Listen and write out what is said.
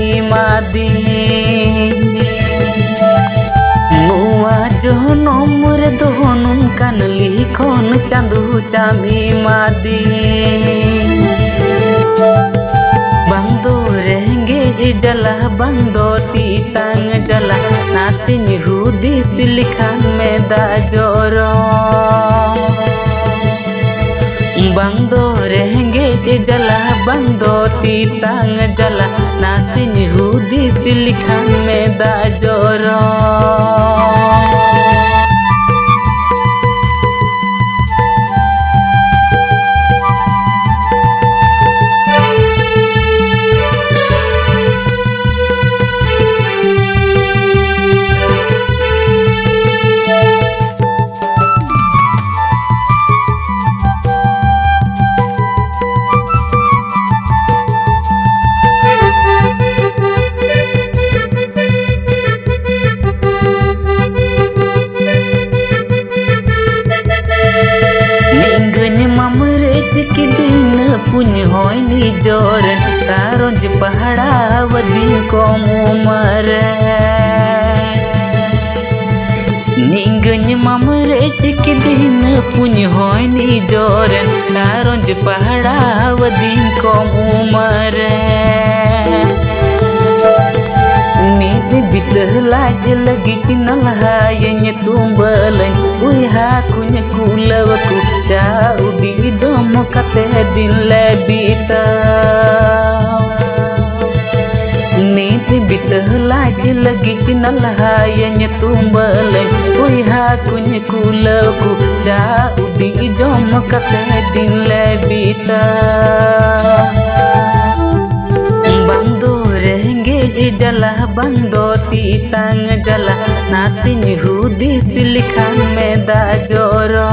इमादी नुआ जनम रेदो नोंकान लिखन चांदू चाम इमादी बांग दो रेंगे जला बांग दो तीतांग जला नासिन हुदिस लिखान में दा जोरो बांग दो रेंगे जला बांग दो तीतांग जला नासिन हुदिस लिखान में दा जोरो की दिन पुण्य होइनी जोरन तारोंज पहाड़ा वदी को मुमर निंगन ममरे की दिन पुण्य होइनी जोरन तारोंज पहाड़ा वदी को मुमर बितहलाज लगी कि नलहाय तुम्बलन उहा कुन कुलवकु चाउदी जम कते दिन ले बीता बितहलाज लगी कि नलहाय तुम्बलन उहा कुन कुलवकु चाउदी जम कते दिन ले बीता जला बांग दो तीतांग जला नासिन हुदिस लिखान में दा जोरो।